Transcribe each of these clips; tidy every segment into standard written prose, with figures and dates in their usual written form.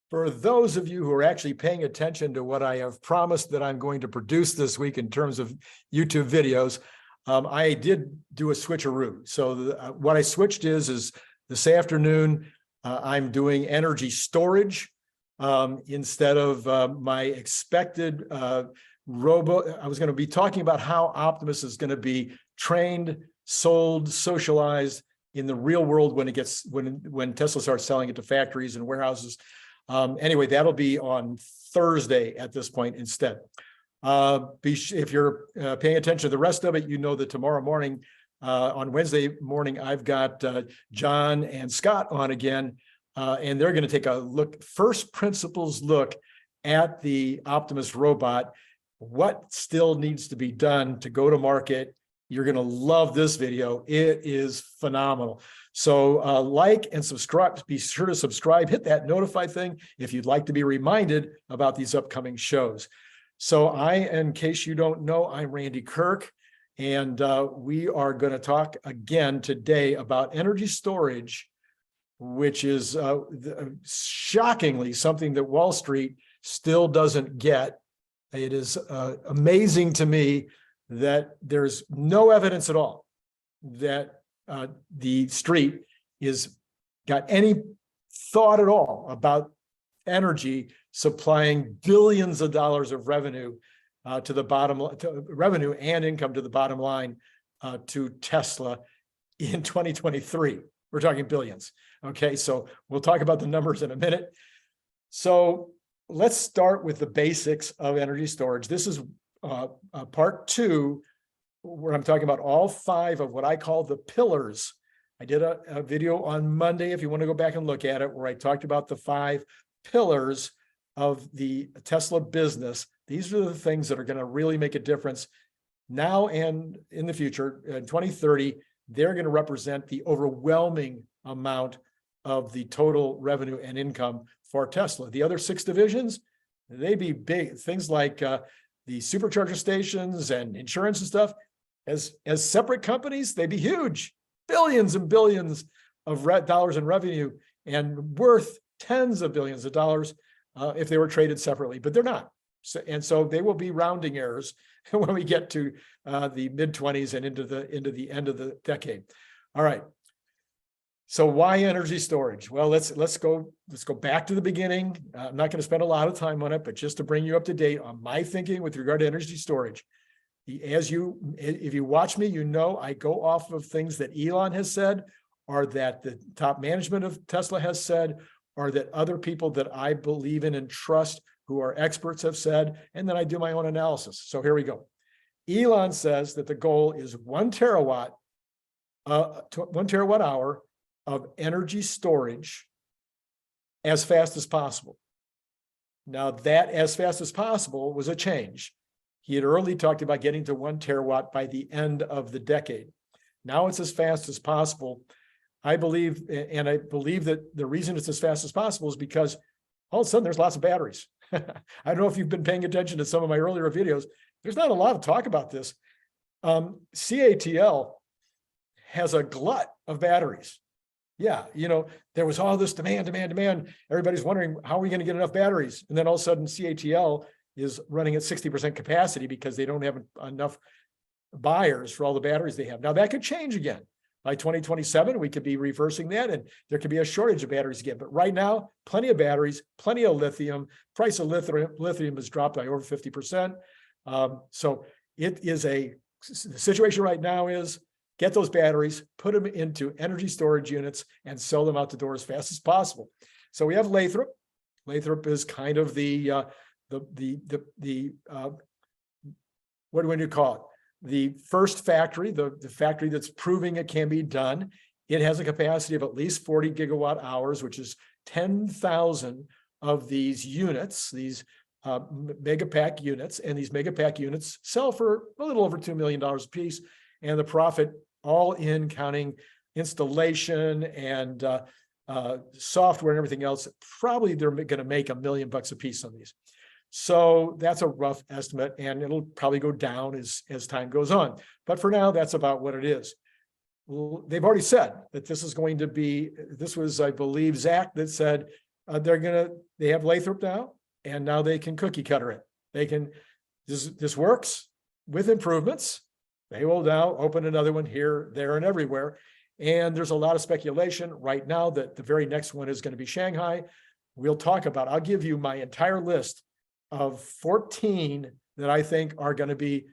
For those of you who are actually paying attention to what I have promised that I'm going to produce this week in terms of YouTube videos, I did do a switcheroo. So what I switched is this afternoon, I'm doing energy storage instead of my expected robo. I was going to be talking about how Optimus is going to be trained, sold, socialized in the real world when Tesla starts selling it to factories and warehouses. Anyway, that'll be on Thursday at this point instead. If you're paying attention to the rest of it, you know that tomorrow morning, on Wednesday morning, I've got John and Scott on again, and they're going to take a first principles look at the Optimus robot, what still needs to be done to go to market. You're going to love this video. It is phenomenal. So like and subscribe, be sure to subscribe, hit that notify thing if you'd like to be reminded about these upcoming shows. So in case you don't know, I'm Randy Kirk, and we are going to talk again today about energy storage, which is shockingly something that Wall Street still doesn't get. It is amazing to me that there's no evidence at all that the street is got any thought at all about energy supplying billions of dollars of revenue to the bottom line, revenue and income to the bottom line to Tesla in 2023. We're talking billions. Okay, so we'll talk about the numbers in a minute. So let's start with the basics of energy storage. This is part 2, where I'm talking about all 5 of what I call the pillars. I did a video on Monday, if you want to go back and look at it, where I talked about the 5 pillars of the Tesla business. These are the things that are going to really make a difference now and in the future. In 2030, they're going to represent the overwhelming amount of the total revenue and income for Tesla. The other 6 divisions, they be big. Things like the supercharger stations and insurance and stuff, as separate companies, they'd be huge, billions and billions of dollars in revenue and worth tens of billions of dollars if they were traded separately, but they're not. So they will be rounding errors when we get to the mid-20s and into the end of the decade. All right. So why energy storage? Well, let's go back to the beginning. I'm not going to spend a lot of time on it, but just to bring you up to date on my thinking with regard to energy storage. If you watch me, you know I go off of things that Elon has said, or that the top management of Tesla has said, or that other people that I believe in and trust who are experts have said, and then I do my own analysis. So here we go. Elon says that the goal is 1 terawatt hour of energy storage as fast as possible. Now that as fast as possible was a change. He had early talked about getting to 1 terawatt by the end of the decade. Now it's as fast as possible. I believe that the reason it's as fast as possible is because all of a sudden there's lots of batteries. I don't know if you've been paying attention to some of my earlier videos. There's not a lot of talk about this. CATL has a glut of batteries. Yeah, there was all this demand. Everybody's wondering, how are we going to get enough batteries? And then all of a sudden CATL is running at 60% capacity because they don't have enough buyers for all the batteries they have. Now that could change again. By 2027, we could be reversing that, and there could be a shortage of batteries again. But right now, plenty of batteries, plenty of lithium. Price of lithium has dropped by over 50%. So it is the situation right now is get those batteries, put them into energy storage units, and sell them out the door as fast as possible. So we have Lathrop. Lathrop is kind of what do you call it? The first factory, the factory that's proving it can be done. It has a capacity of at least 40 gigawatt hours, which is 10,000 of these units, these Megapack units, and these Megapack units sell for a little over $2 million a piece, and the profit all in counting installation and software and everything else, probably they're going to make $1 million a piece on these. So that's a rough estimate, and it'll probably go down as time goes on. But for now, that's about what it is. They've already said that this is going to be, this was, I believe, Zach that said they have Lathrop now, and now they can cookie cutter it. They can, this works with improvements. They will now open another one here, there, and everywhere. And there's a lot of speculation right now that the very next one is going to be Shanghai. We'll talk about, I'll give you my entire list of 14 that I think are going to be,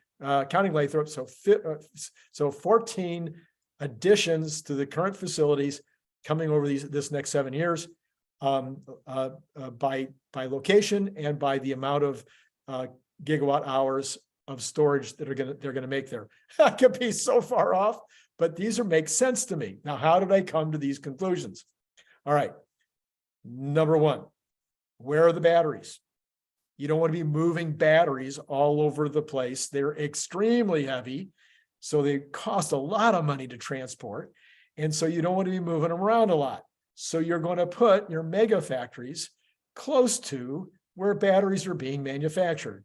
counting Lathrop, so 14 additions to the current facilities coming over this next 7 years, by location and by the amount of gigawatt hours of storage that they're going to make there. I could be so far off, but these make sense to me. Now, how did I come to these conclusions? All right. Number one, where are the batteries? You don't want to be moving batteries all over the place. They're extremely heavy, so they cost a lot of money to transport. And so you don't want to be moving them around a lot. So you're going to put your mega factories close to where batteries are being manufactured.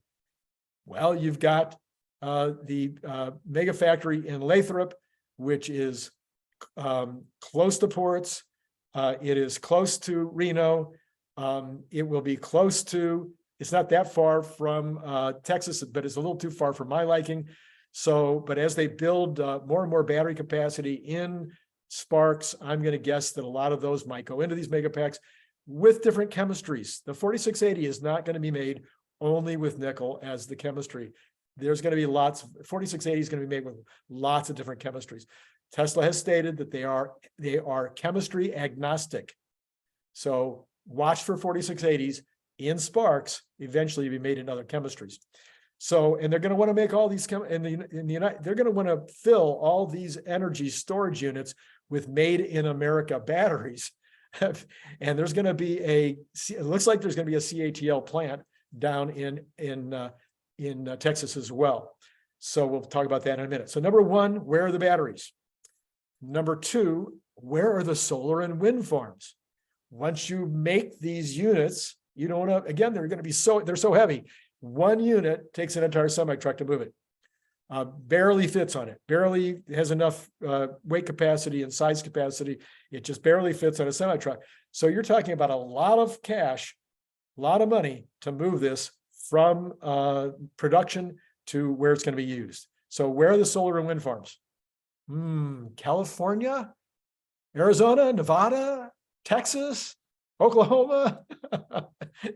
Well, you've got the mega factory in Lathrop, which is close to ports. It is close to Reno. It will be close to, it's not that far from Texas, but it's a little too far for my liking. So, but as they build more and more battery capacity in Sparks, I'm going to guess that a lot of those might go into these megapacks with different chemistries. The 4680 is not going to be made only with nickel as the chemistry. There's going to be 4680 is going to be made with lots of different chemistries. Tesla has stated that they are chemistry agnostic. So watch for 4680s in Sparks eventually be made in other chemistries. So, and they're going to want to make all these they're going to want to fill all these energy storage units with made in America batteries. And there's going to be it looks like there's going to be a CATL plant down in Texas as well. So we'll talk about that in a minute. So number one, where are the batteries? Number two, where are the solar and wind farms? Once you make these units, you don't want to, again, they're so heavy. One unit takes an entire semi truck to move it. Barely fits on it, barely has enough weight capacity and size capacity. It just barely fits on a semi truck. So you're talking about a lot of cash, a lot of money to move this from production to where it's going to be used. So where are the solar and wind farms? California, Arizona, Nevada, Texas, Oklahoma.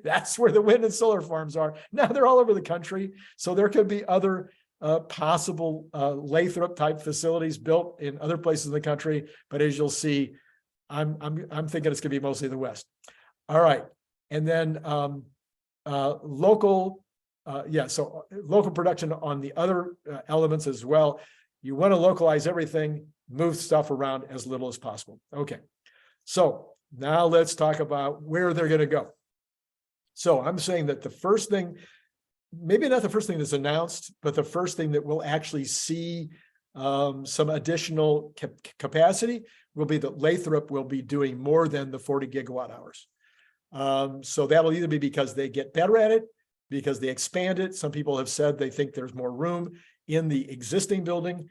That's where the wind and solar farms are. Now they're all over the country. So there could be other possible Lathrop type facilities built in other places in the country. But as you'll see, I'm thinking it's going to be mostly the West. All right. And then local production on the other elements as well. You want to localize everything, move stuff around as little as possible. Okay. So now let's talk about where they're going to go. So I'm saying that the first thing, maybe not the first thing that's announced, but the first thing that we'll actually see some additional capacity will be that Lathrop will be doing more than the 40 gigawatt hours. So that'll either be because they get better at it, because they expand it. Some people have said they think there's more room in the existing building.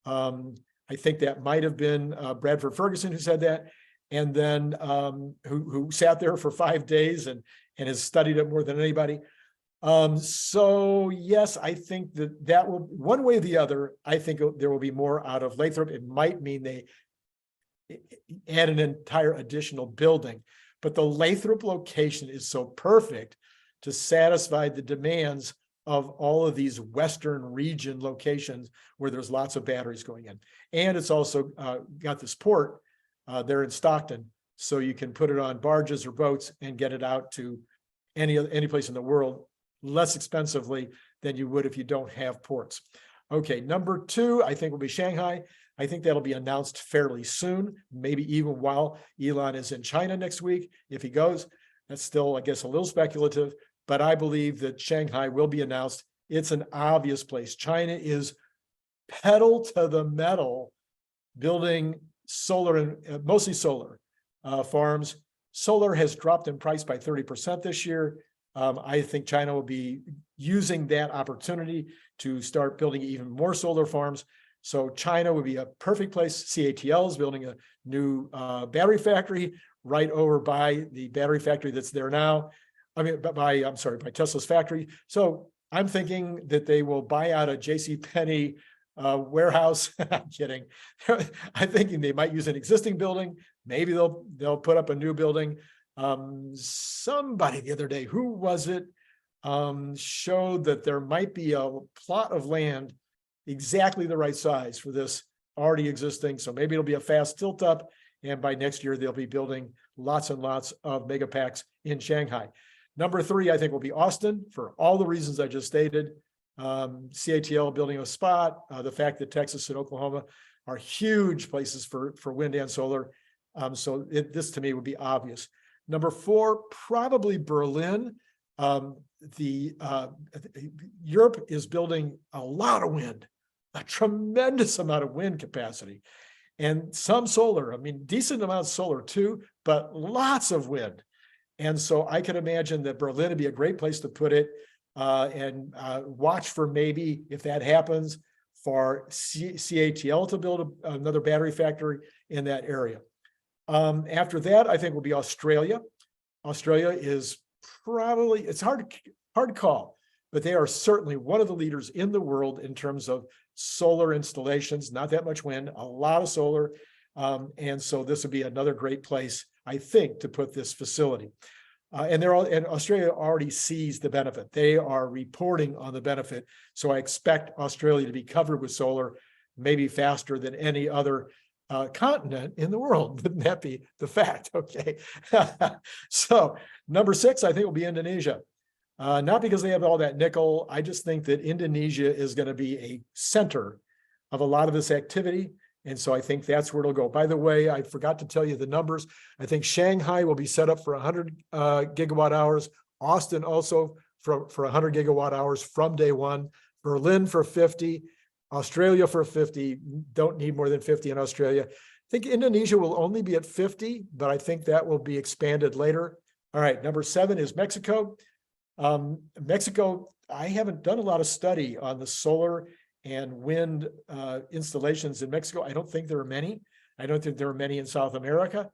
I think that might have been Bradford Ferguson who said that, and then who sat there for 5 days and has studied it more than anybody. So yes, I think that will, one way or the other, I think there will be more out of Lathrop. It might mean they add an entire additional building, but the Lathrop location is so perfect to satisfy the demands of all of these Western region locations where there's lots of batteries going in. And it's also got this port there in Stockton, so you can put it on barges or boats and get it out to any place in the world less expensively than you would if you don't have ports. Okay, number two, I think will be Shanghai. I think that'll be announced fairly soon, maybe even while Elon is in China next week. If he goes, that's still, I guess, a little speculative, but I believe that Shanghai will be announced. It's an obvious place. China is pedal to the metal building solar and mostly solar farms. Solar has dropped in price by 30% this year. I think China will be using that opportunity to start building even more solar farms. So China would be a perfect place. CATL is building a new battery factory right over by the battery factory that's there now. I mean, by Tesla's factory. So I'm thinking that they will buy out a JCPenney warehouse. I'm kidding. I'm thinking they might use an existing building. Maybe they'll put up a new building. Somebody the other day, who was it, showed that there might be a plot of land exactly the right size for this already existing. So maybe it'll be a fast tilt up. And by next year, they'll be building lots and lots of Megapacks in Shanghai. Number 3, I think, will be Austin for all the reasons I just stated. CATL building a spot, the fact that Texas and Oklahoma are huge places for wind and solar. So this to me would be obvious. Number 4, probably Berlin. Europe is building a lot of wind, a tremendous amount of wind capacity, and some solar. I mean, decent amount of solar too, but lots of wind. And so I can imagine that Berlin would be a great place to put it, and watch for, maybe if that happens, for CATL to build another battery factory in that area. After that, I think will be Australia. Australia is probably, it's hard to call, but they are certainly one of the leaders in the world in terms of solar installations. Not that much wind, a lot of solar. And so this would be another great place, I think, to put this facility. And Australia already sees the benefit. They are reporting on the benefit. So I expect Australia to be covered with solar, maybe faster than any other continent in the world. Wouldn't that be the fact? Okay. So number 6, I think, will be Indonesia. Not because they have all that nickel. I just think that Indonesia is going to be a center of a lot of this activity. And so I think that's where it'll go. By the way, I forgot to tell you the numbers. I think Shanghai will be set up for 100 gigawatt hours. Austin also for 100 gigawatt hours from day one. Berlin for 50. Australia for 50. Don't need more than 50 in Australia. I think Indonesia will only be at 50, but I think that will be expanded later. All right, number 7 is Mexico. Mexico, I haven't done a lot of study on the solar and wind installations in Mexico. I don't think there are many. I don't think there are many in South America.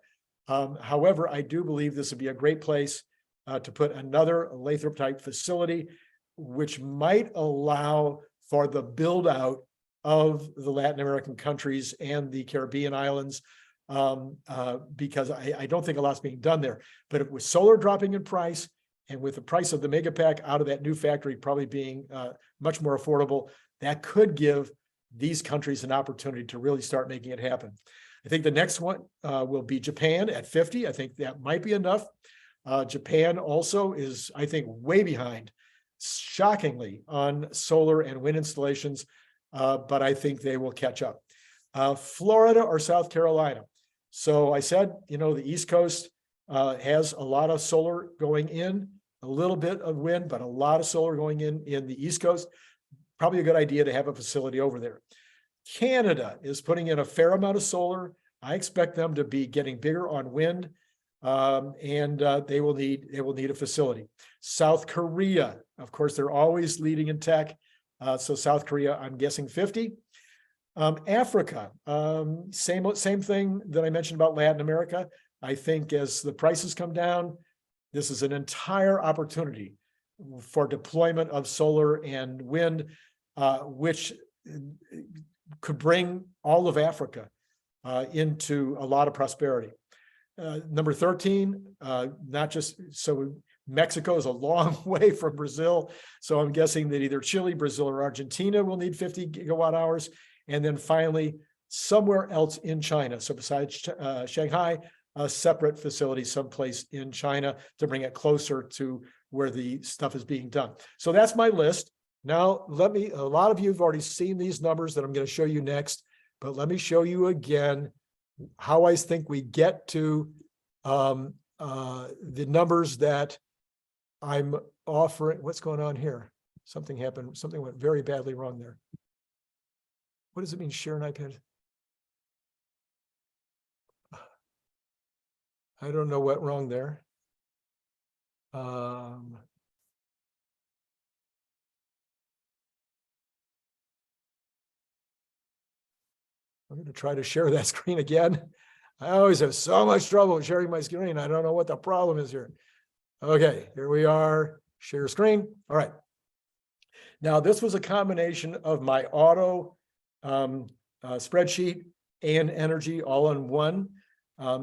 However, I do believe this would be a great place to put another Lathrop type facility, which might allow for the build out of the Latin American countries and the Caribbean islands, because I don't think a lot's being done there. But with solar dropping in price, and with the price of the Megapack out of that new factory probably being much more affordable, that could give these countries an opportunity to really start making it happen. I think the next one will be Japan at 50. I think that might be enough. Japan also is, I think, way behind, shockingly, on solar and wind installations, but I think they will catch up. Florida or South Carolina. So I said, the East Coast has a lot of solar going in, a little bit of wind, but a lot of solar going in the East Coast. Probably a good idea to have a facility over there. Canada is putting in a fair amount of solar. I expect them to be getting bigger on wind, and they will need a facility. South Korea, of course, they're always leading in tech. So South Korea, I'm guessing 50. Africa, same thing that I mentioned about Latin America. I think as the prices come down, this is an entire opportunity for deployment of solar and wind, which could bring all of Africa into a lot of prosperity. Number 13, not just so Mexico is a long way from Brazil. So I'm guessing that either Chile, Brazil, or Argentina will need 50 gigawatt hours. And then finally, somewhere else in China. So besides Shanghai, a separate facility someplace in China to bring it closer to where the stuff is being done. So that's my list. Now, a lot of you have already seen these numbers that I'm going to show you next, but let me show you again how I think we get to the numbers that I'm offering. What's going on here? Something happened. Something went very badly wrong there. What does it mean, share an iPad? I don't know what wrong there. I'm going to try to share that screen again. I always have so much trouble sharing my screen. I don't know what the problem is here. Okay, here we are, share screen. All right. Now, this was a combination of my auto spreadsheet and energy all in one.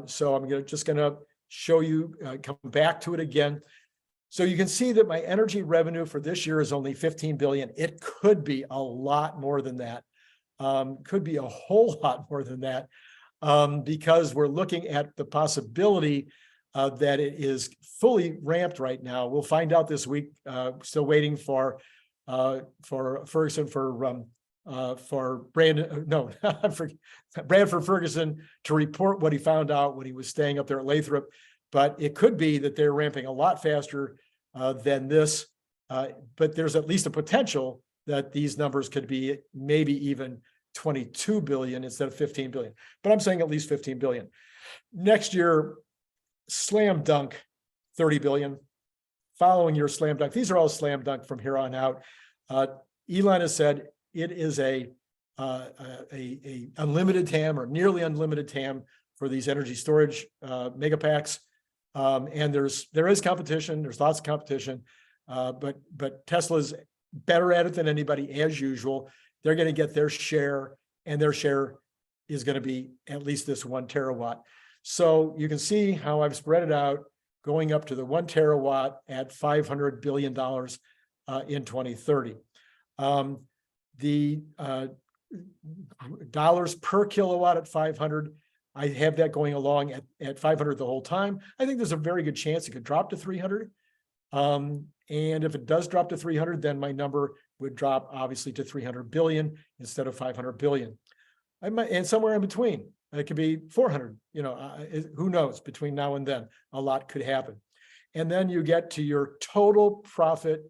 So I'm just going to show you, come back to it again. So you can see that my energy revenue for this year is only 15 billion. It could be a lot more than that. Could be a whole lot more than that, because we're looking at the possibility that it is fully ramped right now. We'll find out this week. Still waiting for Ferguson for Brandon, no, for Bradford Ferguson to report what he found out when he was staying up there at Lathrop. But it could be that they're ramping a lot faster than this. But there's at least a potential that these numbers could be maybe even 22 billion instead of 15 billion. But I'm saying at least 15 billion. Next year, slam dunk, 30 billion. Following year, slam dunk. These are all slam dunk from here on out. Elon has said it is a unlimited TAM or nearly unlimited TAM for these energy storage megapacks. And there is competition. There's lots of competition, but Tesla's better at it than anybody as usual. They're going to get their share, and their share is going to be at least this 1 terawatt. So you can see how I've spread it out, going up to the 1 terawatt at $500 billion in 2030. The dollars per kilowatt at 500. I have that going along at 500 the whole time. I think there's a very good chance it could drop to 300. And if it does drop to 300, then my number would drop obviously to 300 billion instead of 500 billion. And somewhere in between, it could be 400, who knows, between now and then, a lot could happen. And then you get to your total profit.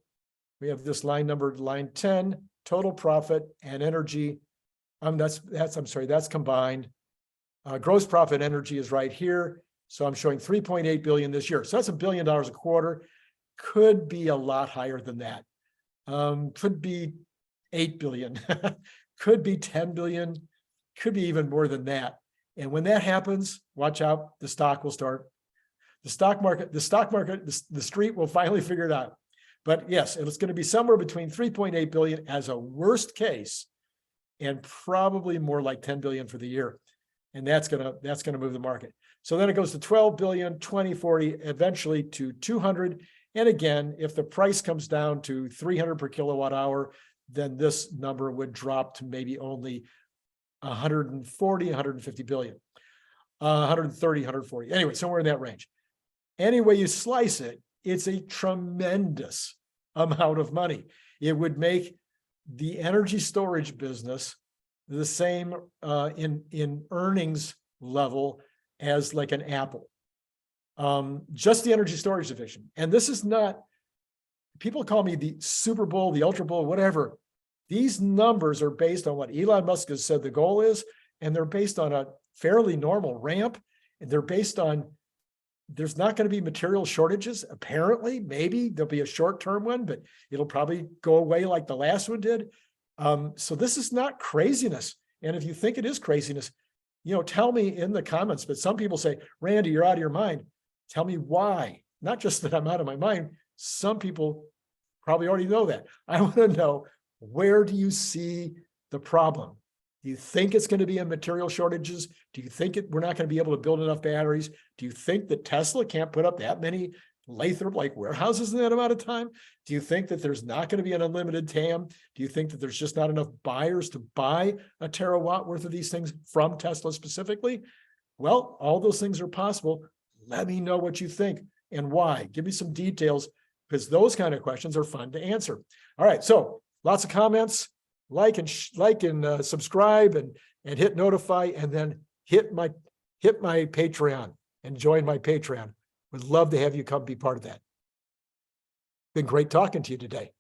We have this line numbered line 10, total profit and energy. That's combined. Gross profit energy is right here. So I'm showing 3.8 billion this year. So that's $1 billion a quarter. Could be a lot higher than that. Could be 8 billion, could be 10 billion, could be even more than that. And when that happens, watch out, the stock will start. The street will finally figure it out. But yes, it's going to be somewhere between 3.8 billion as a worst case, and probably more like 10 billion for the year. And that's going to move the market. So then it goes to 12 billion, 20, 40, eventually to 200. And again, if the price comes down to 300 per kilowatt hour, then this number would drop to maybe only 140, 150 billion, 130, 140. Anyway, somewhere in that range. Any way you slice it, it's a tremendous amount of money. It would make the energy storage business the same in earnings level as like an Apple. Just the energy storage division. And this is not, people call me the Super Bowl, the Ultra Bowl, whatever. These numbers are based on what Elon Musk has said the goal is, and they're based on a fairly normal ramp, and they're based on, there's not going to be material shortages. Apparently, maybe there'll be a short-term one, but it'll probably go away like the last one did. So this is not craziness. And if you think it is craziness, tell me in the comments. But some people say, Randy, you're out of your mind. Tell me why. Not just that I'm out of my mind. Some people probably already know that. I want to know, where do you see the problem? Do you think it's going to be in material shortages? Do you think we're not going to be able to build enough batteries? Do you think that Tesla can't put up that many Lathrop-like warehouses in that amount of time? Do you think that there's not going to be an unlimited TAM? Do you think that there's just not enough buyers to buy a terawatt worth of these things from Tesla specifically? Well, all those things are possible. Let me know what you think and why. Give me some details, because those kind of questions are fun to answer. All right, so lots of comments. Like and subscribe and hit notify, and then hit my Patreon and join my Patreon. Would love to have you come be part of that. Been great talking to you today.